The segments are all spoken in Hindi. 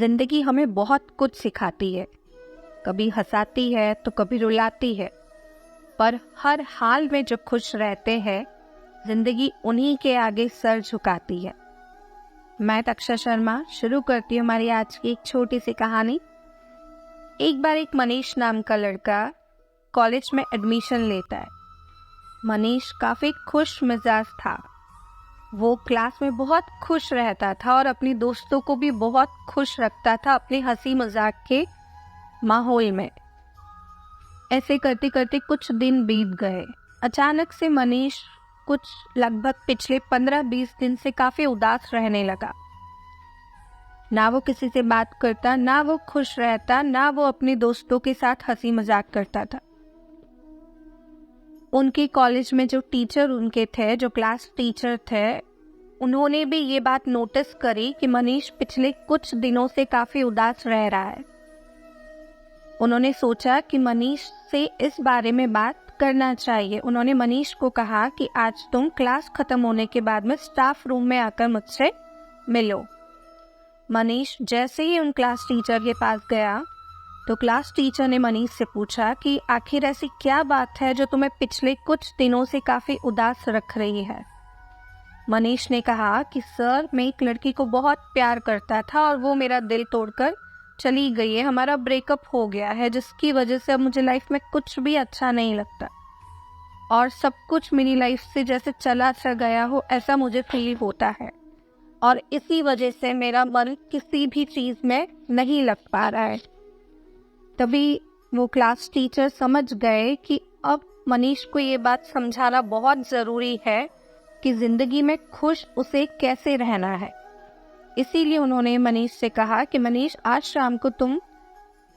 जिंदगी हमें बहुत कुछ सिखाती है, कभी हंसाती है तो कभी रुलाती है, पर हर हाल में जो खुश रहते हैं जिंदगी उन्हीं के आगे सर झुकाती है। मैं तक्षा शर्मा शुरू करती हूँ हमारी आज की एक छोटी सी कहानी। एक बार एक मनीष नाम का लड़का कॉलेज में एडमिशन लेता है। मनीष काफ़ी खुश मिजाज था। वो क्लास में बहुत खुश रहता था और अपनी दोस्तों को भी बहुत खुश रखता था अपनी हंसी मजाक के माहौल में। ऐसे करते करते कुछ दिन बीत गए। अचानक से मनीष कुछ लगभग पिछले 15-20 दिन से काफ़ी उदास रहने लगा। ना वो किसी से बात करता, ना वो खुश रहता, ना वो अपने दोस्तों के साथ हंसी मजाक करता था। उनके कॉलेज में जो टीचर उनके थे, जो क्लास टीचर थे, उन्होंने भी ये बात नोटिस करी कि मनीष पिछले कुछ दिनों से काफ़ी उदास रह रहा है। उन्होंने सोचा कि मनीष से इस बारे में बात करना चाहिए। उन्होंने मनीष को कहा कि आज तुम क्लास खत्म होने के बाद में स्टाफ रूम में आकर मुझसे मिलो। मनीष जैसे ही उन क्लास टीचर के पास गया तो क्लास टीचर ने मनीष से पूछा कि आखिर ऐसी क्या बात है जो तुम्हें पिछले कुछ दिनों से काफ़ी उदास रख रही है। मनीष ने कहा कि सर, मैं एक लड़की को बहुत प्यार करता था और वो मेरा दिल तोड़कर चली गई है। हमारा ब्रेकअप हो गया है, जिसकी वजह से अब मुझे लाइफ में कुछ भी अच्छा नहीं लगता और सब कुछ मेरी लाइफ से जैसे चला सा गया हो ऐसा मुझे फील होता है और इसी वजह से मेरा मन किसी भी चीज़ में नहीं लग पा रहा है। तभी वो क्लास टीचर समझ गए कि अब मनीष को ये बात समझाना बहुत ज़रूरी है कि ज़िंदगी में खुश उसे कैसे रहना है। इसीलिए उन्होंने मनीष से कहा कि मनीष, आज शाम को तुम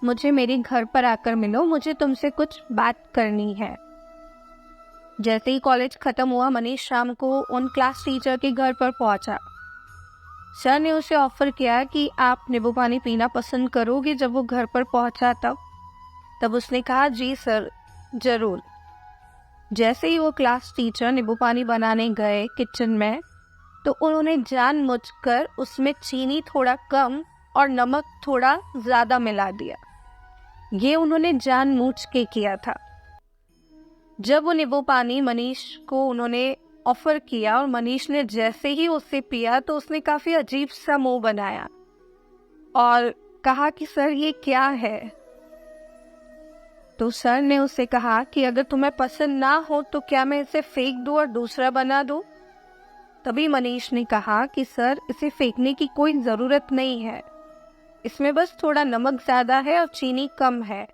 मुझे मेरे घर पर आकर मिलो, मुझे तुमसे कुछ बात करनी है। जैसे ही कॉलेज ख़त्म हुआ, मनीष शाम को उन क्लास टीचर के घर पर पहुंचा। सर ने उसे ऑफ़र किया कि आप नींबू पानी पीना पसंद करोगे। जब वो घर पर पहुंचा तब उसने कहा, जी सर, ज़रूर। जैसे ही वो क्लास टीचर नींबू पानी बनाने गए किचन में, तो उन्होंने जानबूझकर उसमें चीनी थोड़ा कम और नमक थोड़ा ज़्यादा मिला दिया। ये उन्होंने जानबूझ के किया था। जब वो नींबू पानी मनीष को उन्होंने ऑफ़र किया और मनीष ने जैसे ही उसे पिया तो उसने काफ़ी अजीब सा मुंह बनाया और कहा कि सर, ये क्या है। तो सर ने उससे कहा कि अगर तुम्हें पसंद ना हो तो क्या मैं इसे फेंक दूं और दूसरा बना दूं। तभी मनीष ने कहा कि सर, इसे फेंकने की कोई ज़रूरत नहीं है, इसमें बस थोड़ा नमक ज़्यादा है और चीनी कम है।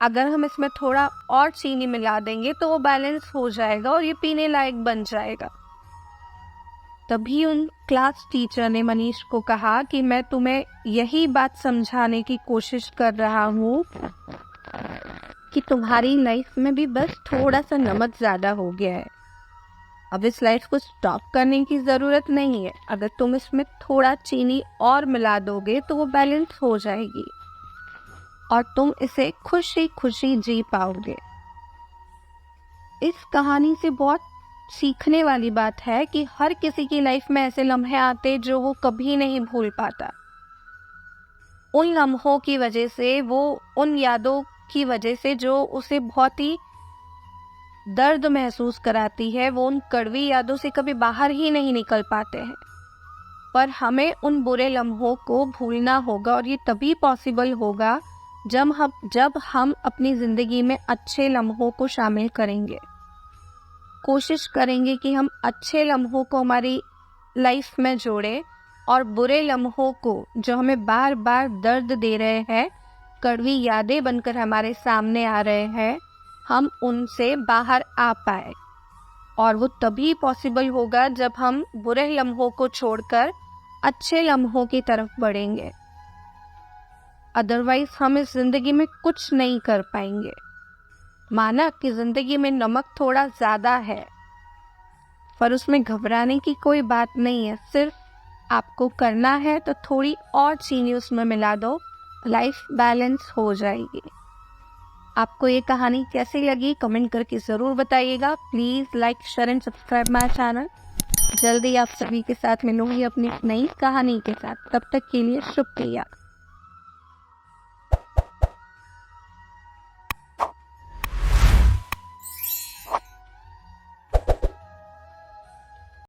अगर हम इसमें थोड़ा और चीनी मिला देंगे तो वो बैलेंस हो जाएगा और ये पीने लायक बन जाएगा। तभी उन क्लास टीचर ने मनीष को कहा कि मैं तुम्हें यही बात समझाने की कोशिश कर रहा हूँ कि तुम्हारी लाइफ में भी बस थोड़ा सा नमक ज़्यादा हो गया है। अब इस लाइफ को स्टॉप करने की ज़रूरत नहीं है। अगर तुम इसमें थोड़ा चीनी और मिला दोगे तो वो बैलेंस हो जाएगी और तुम इसे खुशी खुशी जी पाओगे। इस कहानी से बहुत सीखने वाली बात है कि हर किसी की लाइफ में ऐसे लम्हे आते जो वो कभी नहीं भूल पाता। उन लम्हों की वजह से, वो उन यादों की वजह से जो उसे बहुत ही दर्द महसूस कराती है, वो उन कड़वी यादों से कभी बाहर ही नहीं निकल पाते हैं। पर हमें उन बुरे लम्हों को भूलना होगा और ये तभी पॉसिबल होगा जब हम अपनी ज़िंदगी में अच्छे लम्हों को शामिल करेंगे। कोशिश करेंगे कि हम अच्छे लम्हों को हमारी लाइफ में जोड़ें और बुरे लम्हों को, जो हमें बार बार दर्द दे रहे हैं, कड़वी यादें बनकर हमारे सामने आ रहे हैं, हम उनसे बाहर आ पाए। और वो तभी पॉसिबल होगा जब हम बुरे लम्हों को छोड़कर अच्छे लम्हों की तरफ बढ़ेंगे। अदरवाइज हम इस ज़िंदगी में कुछ नहीं कर पाएंगे। माना कि ज़िंदगी में नमक थोड़ा ज़्यादा है, पर उसमें घबराने की कोई बात नहीं है। सिर्फ आपको करना है तो थोड़ी और चीनी उसमें मिला दो, लाइफ बैलेंस हो जाएगी। आपको ये कहानी कैसी लगी कमेंट करके ज़रूर बताइएगा। Please like, share and subscribe my channel. जल्दी आप सभी के साथ मिलूंगी अपनी नई कहानी के साथ। तब तक के लिए शुक्रिया।